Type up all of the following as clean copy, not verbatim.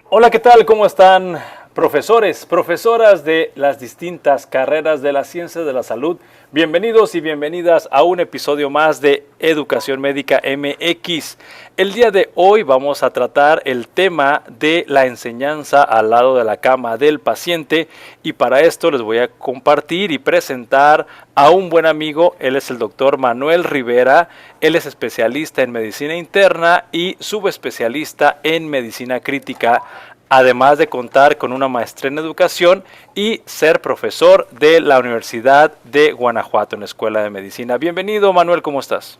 Hola, ¿qué tal? ¿Cómo están profesores, profesoras de las distintas carreras de las ciencias de la salud? Bienvenidos y bienvenidas a un episodio más de Educación Médica MX. El día de hoy vamos a tratar el tema de la enseñanza al lado de la cama del paciente y para esto les voy a compartir y presentar a un buen amigo. Él es el doctor Manuel Rivera. Él es especialista en medicina interna y subespecialista en medicina crítica, además de contar con una maestría en educación y ser profesor de la Universidad de Guanajuato en la Escuela de Medicina. Bienvenido, Manuel, ¿cómo estás?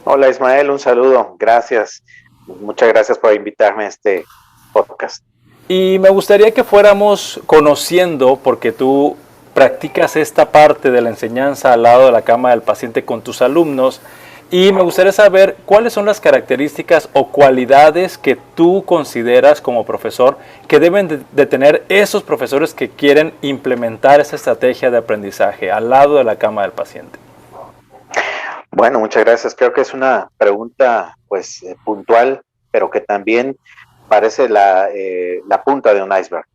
Hola Ismael, un saludo, gracias. Muchas gracias por invitarme a este podcast. Y me gustaría que fuéramos conociendo, porque tú practicas esta parte de la enseñanza al lado de la cama del paciente con tus alumnos, y me gustaría saber cuáles son las características o cualidades que tú consideras como profesor que deben de tener esos profesores que quieren implementar esa estrategia de aprendizaje al lado de la cama del paciente. Bueno, muchas gracias. Creo que es una pregunta puntual, pero que también parece la punta de un iceberg.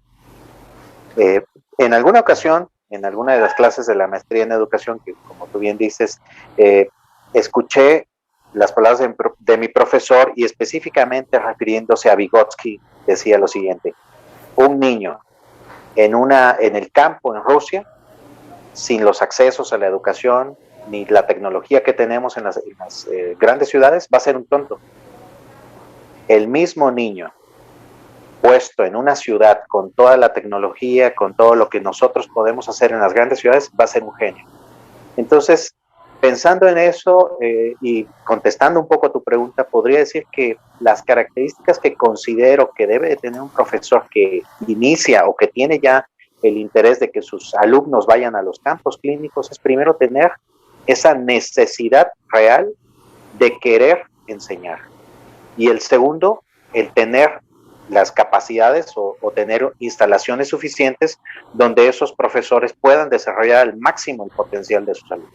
En alguna ocasión, en alguna de las clases de la maestría en educación, que como tú bien dices, escuché las palabras de mi profesor y específicamente refiriéndose a Vygotsky, decía lo siguiente: un niño en el campo en Rusia, sin los accesos a la educación ni la tecnología que tenemos en las grandes ciudades, va a ser un tonto. El mismo niño puesto en una ciudad con toda la tecnología, con todo lo que nosotros podemos hacer en las grandes ciudades, va a ser un genio. Entonces, pensando en eso y contestando un poco tu pregunta, podría decir que las características que considero que debe de tener un profesor que inicia o que tiene ya el interés de que sus alumnos vayan a los campos clínicos es primero tener esa necesidad real de querer enseñar. Y el segundo, el tener las capacidades o tener instalaciones suficientes donde esos profesores puedan desarrollar al máximo el potencial de sus alumnos.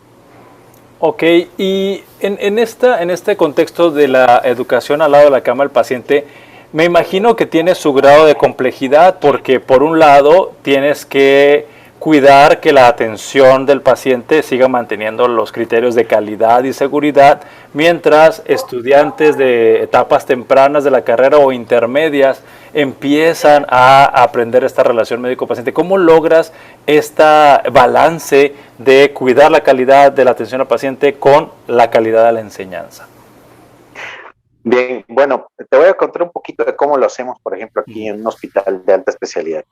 Ok, y en este contexto de la educación al lado de la cama del paciente, me imagino que tiene su grado de complejidad porque por un lado tienes que cuidar que la atención del paciente siga manteniendo los criterios de calidad y seguridad, mientras estudiantes de etapas tempranas de la carrera o intermedias empiezan a aprender esta relación médico-paciente. ¿Cómo logras este balance de cuidar la calidad de la atención al paciente con la calidad de la enseñanza? Bien, bueno, te voy a contar un poquito de cómo lo hacemos, por ejemplo, aquí en un hospital de alta especialidad.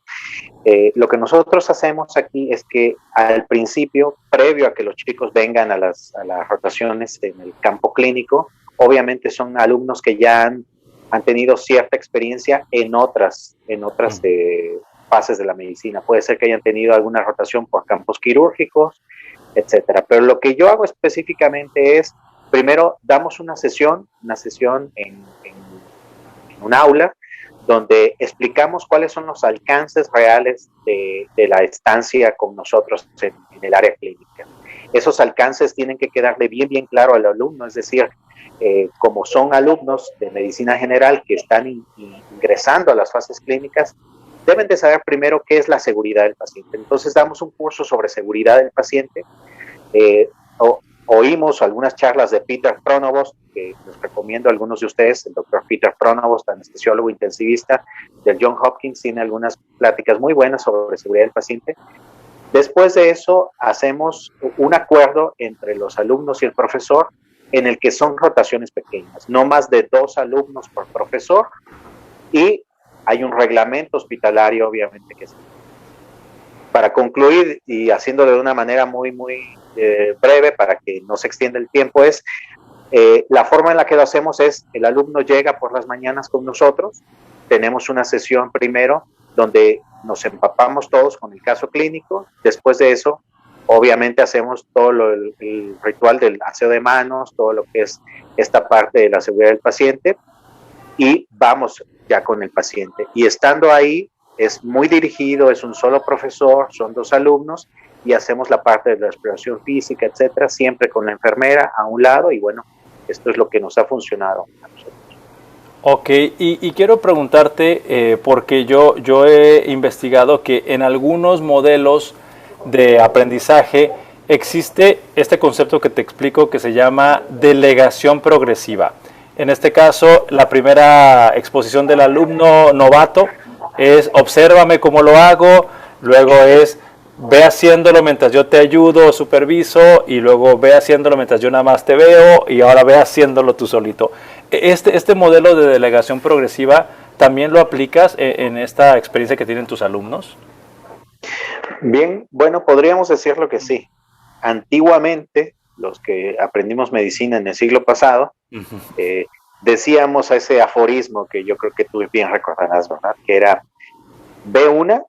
Lo que nosotros hacemos aquí es que al principio, previo a que los chicos vengan a las rotaciones en el campo clínico, obviamente son alumnos que ya han tenido cierta experiencia en otras fases de la medicina. Puede ser que hayan tenido alguna rotación por campos quirúrgicos, etcétera. Pero lo que yo hago específicamente es, primero damos una sesión en un aula, donde explicamos cuáles son los alcances reales de la estancia con nosotros en el área clínica. Esos alcances tienen que quedarle bien claro al alumno, es decir, como son alumnos de medicina general que están ingresando a las fases clínicas, deben de saber primero qué es la seguridad del paciente. Entonces damos un curso sobre seguridad del paciente. Oímos algunas charlas de Peter Pronovost, que les recomiendo a algunos de ustedes. El doctor Peter Pronovost, anestesiólogo intensivista del Johns Hopkins, tiene algunas pláticas muy buenas sobre seguridad del paciente. Después de eso, hacemos un acuerdo entre los alumnos y el profesor en el que son rotaciones pequeñas, no más de 2 alumnos por profesor, y hay un reglamento hospitalario, obviamente, que es. Para concluir y haciéndolo de una manera muy breve para que no se extienda el tiempo, es la forma en la que lo hacemos es: el alumno llega por las mañanas con nosotros, tenemos una sesión primero donde nos empapamos todos con el caso clínico. Después de eso, obviamente hacemos todo el ritual del aseo de manos, todo lo que es esta parte de la seguridad del paciente, y vamos ya con el paciente. Y estando ahí, es muy dirigido, es un solo profesor, son 2 alumnos, y hacemos la parte de la exploración física, etcétera, siempre con la enfermera a un lado. Y bueno, esto es lo que nos ha funcionado a nosotros. Ok, y quiero preguntarte, porque yo he investigado que en algunos modelos de aprendizaje existe este concepto que te explico que se llama delegación progresiva. En este caso, la primera exposición del alumno novato es obsérvame cómo lo hago, luego es ve haciéndolo mientras yo te ayudo o superviso, y luego ve haciéndolo mientras yo nada más te veo, y ahora ve haciéndolo tú solito. Este modelo de delegación progresiva, ¿también lo aplicas en esta experiencia que tienen tus alumnos? Bien, bueno, podríamos decirlo que sí. Antiguamente, los que aprendimos medicina en el siglo pasado, Uh-huh. decíamos a ese aforismo que yo creo que tú bien recordarás, ¿verdad? Que era, ve una,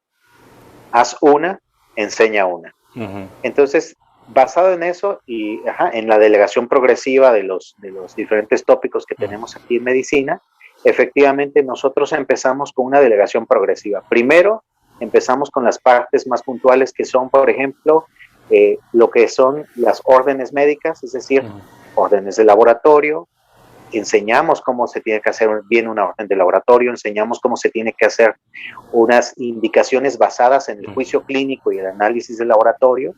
haz una, enseña una. Uh-huh. Entonces, basado en eso y en la delegación progresiva de los diferentes tópicos que tenemos aquí en medicina, efectivamente nosotros empezamos con una delegación progresiva. Primero, empezamos con las partes más puntuales que son, por ejemplo, lo que son las órdenes médicas, es decir, órdenes de laboratorio. Enseñamos cómo se tiene que hacer bien una orden de laboratorio, enseñamos cómo se tiene que hacer unas indicaciones basadas en el juicio clínico y el análisis del laboratorio.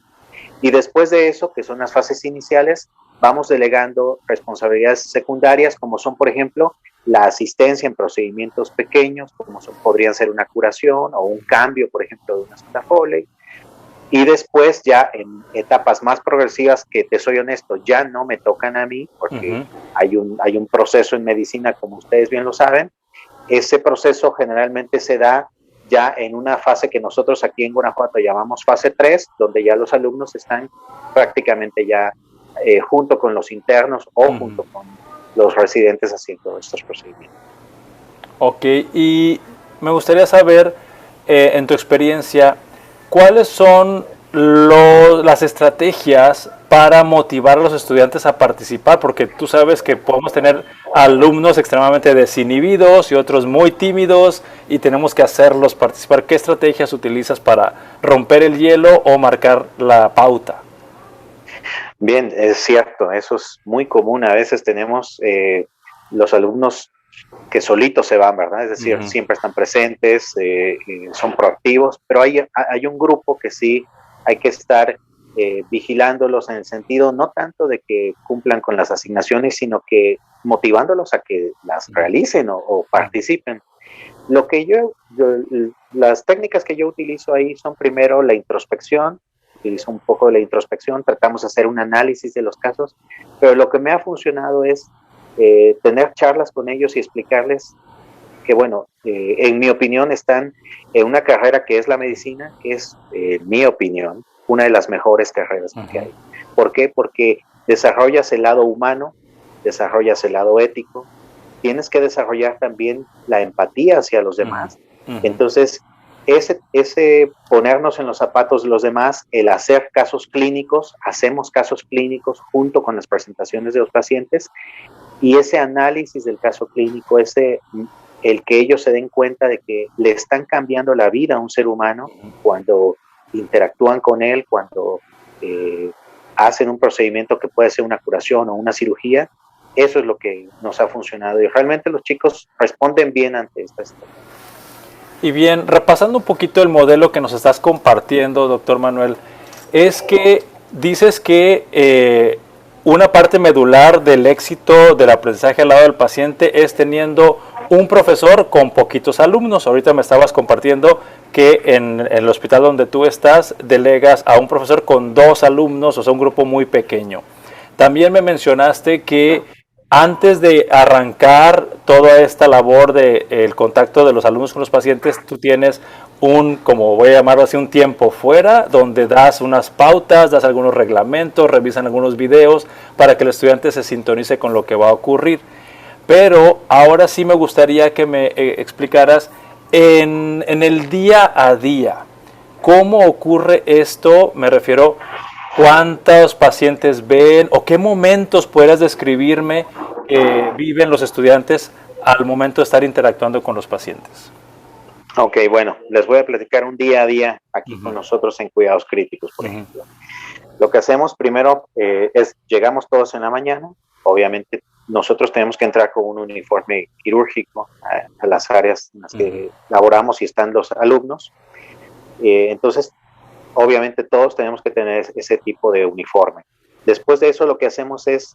Y después de eso, que son las fases iniciales, vamos delegando responsabilidades secundarias, como son, por ejemplo, la asistencia en procedimientos pequeños, como podrían ser una curación o un cambio, por ejemplo, de una sonda Foley. Y después ya en etapas más progresivas, que te soy honesto, ya no me tocan a mí, porque hay un proceso en medicina, como ustedes bien lo saben. Ese proceso generalmente se da ya en una fase que nosotros aquí en Guanajuato llamamos fase 3, donde ya los alumnos están prácticamente ya junto con los internos o junto con los residentes haciendo estos procedimientos. Ok, y me gustaría saber, en tu experiencia, ¿cuáles son las estrategias para motivar a los estudiantes a participar? Porque tú sabes que podemos tener alumnos extremadamente desinhibidos y otros muy tímidos, y tenemos que hacerlos participar. ¿Qué estrategias utilizas para romper el hielo o marcar la pauta? Bien, es cierto, eso es muy común. A veces tenemos los alumnos que solitos se van, ¿verdad? Es decir, siempre están presentes, son proactivos, pero hay un grupo que sí hay que estar vigilándolos en el sentido no tanto de que cumplan con las asignaciones, sino que motivándolos a que las realicen o participen. Las técnicas que yo utilizo ahí son primero la introspección. Utilizo un poco de la introspección, tratamos de hacer un análisis de los casos, pero lo que me ha funcionado es tener charlas con ellos y explicarles que, bueno, en mi opinión están en una carrera que es la medicina, que es, en mi opinión, una de las mejores carreras que hay. ¿Por qué? Porque desarrollas el lado humano, desarrollas el lado ético, tienes que desarrollar también la empatía hacia los demás. Entonces, ese ponernos en los zapatos de los demás, el hacer casos clínicos, hacemos casos clínicos junto con las presentaciones de los pacientes, y ese análisis del caso clínico, el que ellos se den cuenta de que le están cambiando la vida a un ser humano cuando interactúan con él, cuando hacen un procedimiento que puede ser una curación o una cirugía, eso es lo que nos ha funcionado, y realmente los chicos responden bien ante esta situación. Y bien, repasando un poquito el modelo que nos estás compartiendo, doctor Manuel, es que dices que una parte medular del éxito del aprendizaje al lado del paciente es teniendo un profesor con poquitos alumnos. Ahorita me estabas compartiendo que en el hospital donde tú estás delegas a un profesor con 2 alumnos, o sea, un grupo muy pequeño. También me mencionaste que antes de arrancar toda esta labor del contacto de los alumnos con los pacientes, tú tienes como voy a llamarlo así, un tiempo fuera, donde das unas pautas, das algunos reglamentos, revisan algunos videos para que el estudiante se sintonice con lo que va a ocurrir. Pero ahora sí me gustaría que me explicaras en el día a día, ¿cómo ocurre esto? Me refiero, ¿cuántos pacientes ven o qué momentos puedas describirme que viven los estudiantes al momento de estar interactuando con los pacientes? Ok, bueno, les voy a platicar un día a día aquí con nosotros en Cuidados Críticos, por ejemplo. Lo que hacemos primero es, llegamos todos en la mañana, obviamente nosotros tenemos que entrar con un uniforme quirúrgico a las áreas en las que laboramos y están los alumnos. Entonces, obviamente todos tenemos que tener ese tipo de uniforme. Después de eso, lo que hacemos es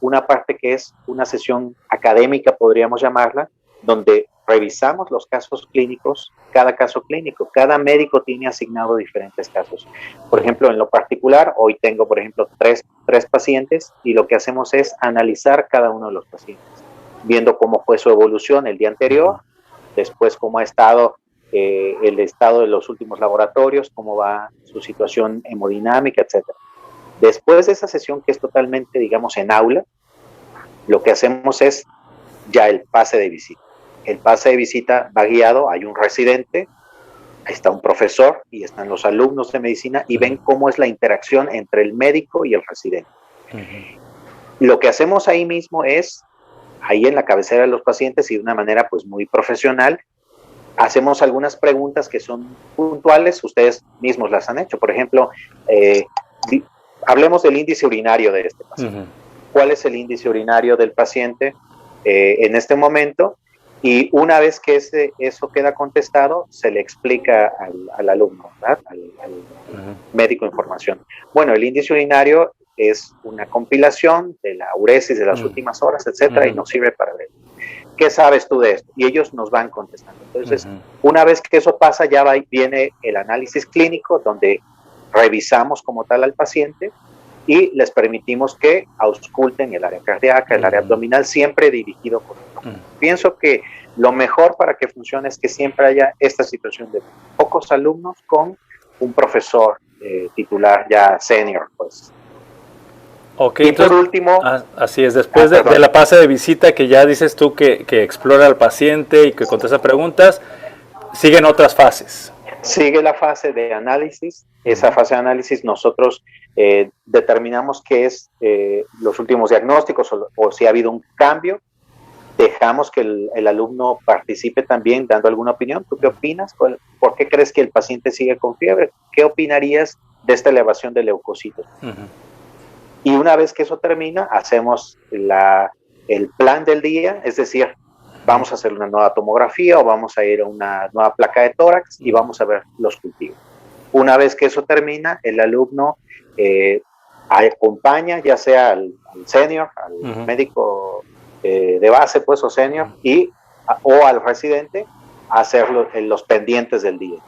una parte que es una sesión académica, podríamos llamarla, donde revisamos los casos clínicos, cada caso clínico. Cada médico tiene asignado diferentes casos. Por ejemplo, en lo particular, hoy tengo, por ejemplo, tres pacientes y lo que hacemos es analizar cada uno de los pacientes, viendo cómo fue su evolución el día anterior, después cómo ha estado el estado de los últimos laboratorios, cómo va su situación hemodinámica, etc. Después de esa sesión, que es totalmente, digamos, en aula, lo que hacemos es ya el pase de visita. El pase de visita va guiado, hay un residente, está un profesor y están los alumnos de medicina y ven cómo es la interacción entre el médico y el residente. Lo que hacemos ahí mismo es, ahí en la cabecera de los pacientes y de una manera pues muy profesional, hacemos algunas preguntas que son puntuales, ustedes mismos las han hecho. Por ejemplo, hablemos del índice urinario de este paciente. ¿Cuál es el índice urinario del paciente en este momento? Y una vez que eso queda contestado, se le explica al alumno, ¿verdad? al médico información. Bueno, el índice urinario es una compilación de la uresis de las últimas horas, etcétera, y nos sirve para ver. ¿Qué sabes tú de esto? Y ellos nos van contestando. Entonces, una vez que eso pasa, ya viene el análisis clínico, donde revisamos como tal al paciente y les permitimos que ausculten el área cardíaca, el área abdominal, siempre dirigido por el Pienso que lo mejor para que funcione es que siempre haya esta situación de pocos alumnos con un profesor titular ya senior, pues. Ok, y entonces, por último... así es, después de la fase de visita que ya dices tú que explora al paciente y que contesta preguntas, siguen otras fases. Sigue la fase de análisis. Esa fase de análisis nosotros determinamos qué es los últimos diagnósticos o si ha habido un cambio. Dejamos que el alumno participe también dando alguna opinión. ¿Tú qué opinas? ¿Por qué crees que el paciente sigue con fiebre? ¿Qué opinarías de esta elevación de leucocitos? Y una vez que eso termina, hacemos el plan del día, es decir, vamos a hacer una nueva tomografía o vamos a ir a una nueva placa de tórax y vamos a ver los cultivos. Una vez que eso termina, el alumno acompaña ya sea al senior, al médico de base, pues, o senior, o al residente a hacer los pendientes del día,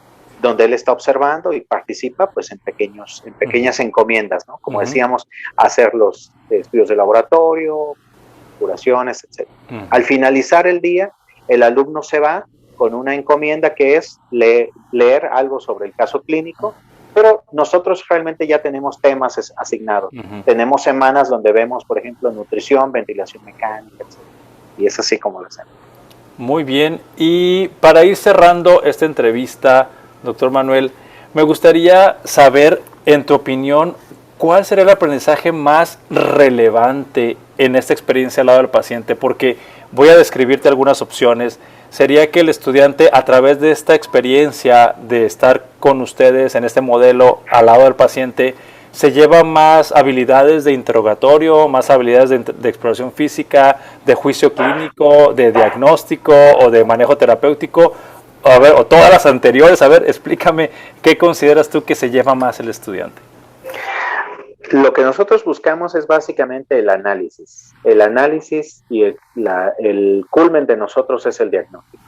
donde él está observando y participa pues en pequeñas encomiendas, ¿no? Como decíamos, hacer los estudios de laboratorio, curaciones, etc. Al finalizar el día, el alumno se va con una encomienda que es leer algo sobre el caso clínico, pero nosotros realmente ya tenemos temas asignados. Tenemos semanas donde vemos, por ejemplo, nutrición, ventilación mecánica, etc. Y es así como lo hacemos. Muy bien, y para ir cerrando esta entrevista, doctor Manuel, me gustaría saber, en tu opinión, ¿cuál sería el aprendizaje más relevante en esta experiencia al lado del paciente? Porque voy a describirte algunas opciones. Sería que el estudiante, a través de esta experiencia de estar con ustedes en este modelo al lado del paciente, se lleva más habilidades de interrogatorio, más habilidades de exploración física, de juicio clínico, de diagnóstico o de manejo terapéutico, o todas las anteriores. A ver, explícame, ¿qué consideras tú que se lleva más el estudiante? Lo que nosotros buscamos es básicamente el análisis. El análisis y el culmen de nosotros es el diagnóstico.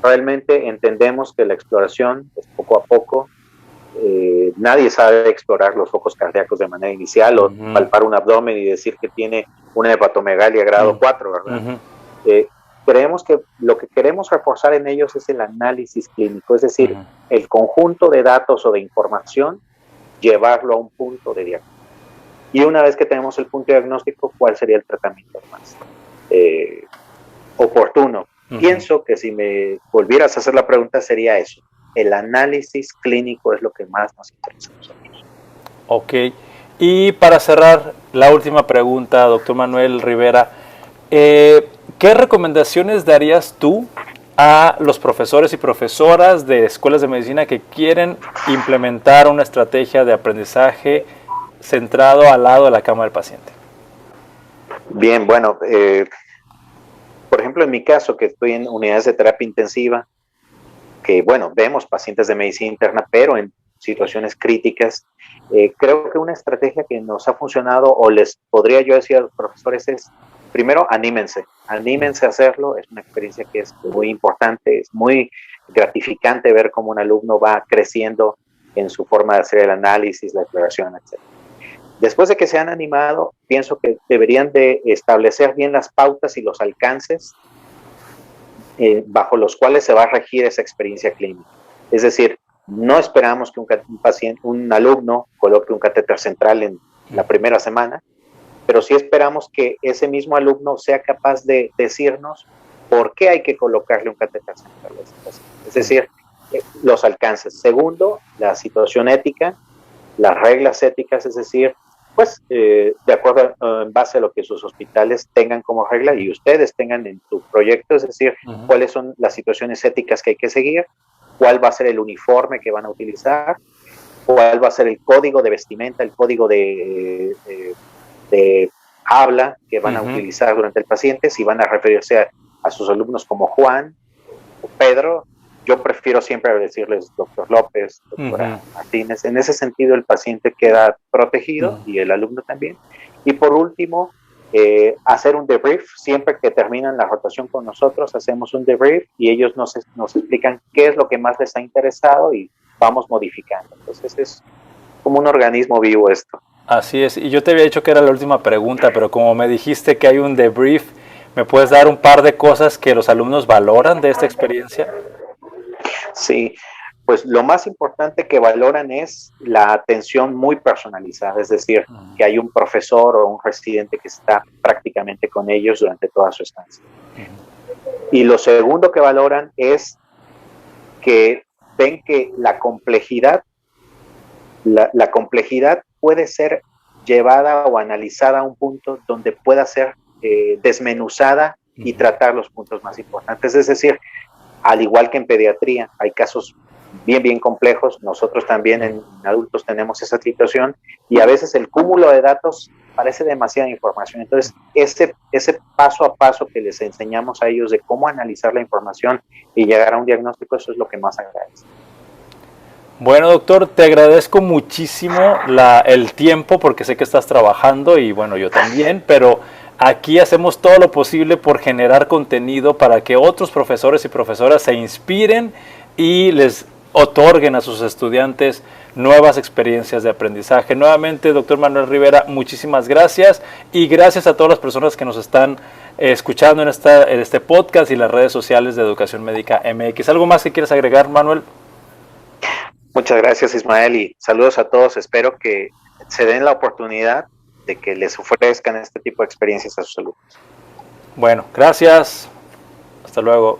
Realmente entendemos que la exploración es poco a poco. Nadie sabe explorar los focos cardíacos de manera inicial o palpar un abdomen y decir que tiene una hepatomegalia grado 4, ¿verdad? Creemos que lo que queremos reforzar en ellos es el análisis clínico, es decir, el conjunto de datos o de información, llevarlo a un punto de diagnóstico. Y una vez que tenemos el punto diagnóstico, ¿cuál sería el tratamiento más oportuno? Pienso que si me volvieras a hacer la pregunta sería eso. El análisis clínico es lo que más nos interesa a nosotros. Ok. Y para cerrar, la última pregunta, doctor Manuel Rivera. ¿Qué recomendaciones darías tú a los profesores y profesoras de escuelas de medicina que quieren implementar una estrategia de aprendizaje centrado al lado de la cama del paciente? Bien, bueno, por ejemplo, en mi caso, que estoy en unidades de terapia intensiva, que bueno, vemos pacientes de medicina interna, pero en situaciones críticas, creo que una estrategia que nos ha funcionado, o les podría yo decir a los profesores, es, primero, anímense a hacerlo, es una experiencia que es muy importante, es muy gratificante ver cómo un alumno va creciendo en su forma de hacer el análisis, la declaración, etc. Después de que se han animado, pienso que deberían de establecer bien las pautas y los alcances bajo los cuales se va a regir esa experiencia clínica. Es decir, no esperamos que un paciente, un alumno coloque un catéter central en la primera semana, pero sí esperamos que ese mismo alumno sea capaz de decirnos por qué hay que colocarle un catéter central a ese paciente. Es decir, los alcances. Segundo, la situación ética, las reglas éticas, es decir, pues de acuerdo en base a lo que sus hospitales tengan como regla y ustedes tengan en su proyecto, es decir, cuáles son las situaciones éticas que hay que seguir, cuál va a ser el uniforme que van a utilizar, cuál va a ser el código de vestimenta, el código de habla que van a utilizar durante el paciente, si van a referirse a sus alumnos como Juan o Pedro. Yo prefiero siempre decirles doctor López, doctora Martínez. En ese sentido, el paciente queda protegido y el alumno también. Y por último, hacer un debrief. Siempre que terminan la rotación con nosotros, hacemos un debrief y ellos nos explican qué es lo que más les ha interesado y vamos modificando. Entonces es como un organismo vivo esto. Así es, y yo te había dicho que era la última pregunta, pero como me dijiste que hay un debrief, ¿me puedes dar un par de cosas que los alumnos valoran de esta experiencia? Sí, pues lo más importante que valoran es la atención muy personalizada, es decir, que hay un profesor o un residente que está prácticamente con ellos durante toda su estancia. Y lo segundo que valoran es que ven que la complejidad puede ser llevada o analizada a un punto donde pueda ser desmenuzada y tratar los puntos más importantes. Es decir, al igual que en pediatría, hay casos bien complejos. Nosotros también en adultos tenemos esa situación y a veces el cúmulo de datos parece demasiada información. Entonces, ese paso a paso que les enseñamos a ellos de cómo analizar la información y llegar a un diagnóstico, eso es lo que más agradece. Bueno, doctor, te agradezco muchísimo el tiempo porque sé que estás trabajando y bueno, yo también, pero aquí hacemos todo lo posible por generar contenido para que otros profesores y profesoras se inspiren y les otorguen a sus estudiantes nuevas experiencias de aprendizaje. Nuevamente, doctor Manuel Rivera, muchísimas gracias y gracias a todas las personas que nos están escuchando en este podcast y las redes sociales de Educación Médica MX. ¿Algo más que quieras agregar, Manuel? Muchas gracias, Ismael, y saludos a todos. Espero que se den la oportunidad de que les ofrezcan este tipo de experiencias a sus alumnos. Bueno, gracias. Hasta luego.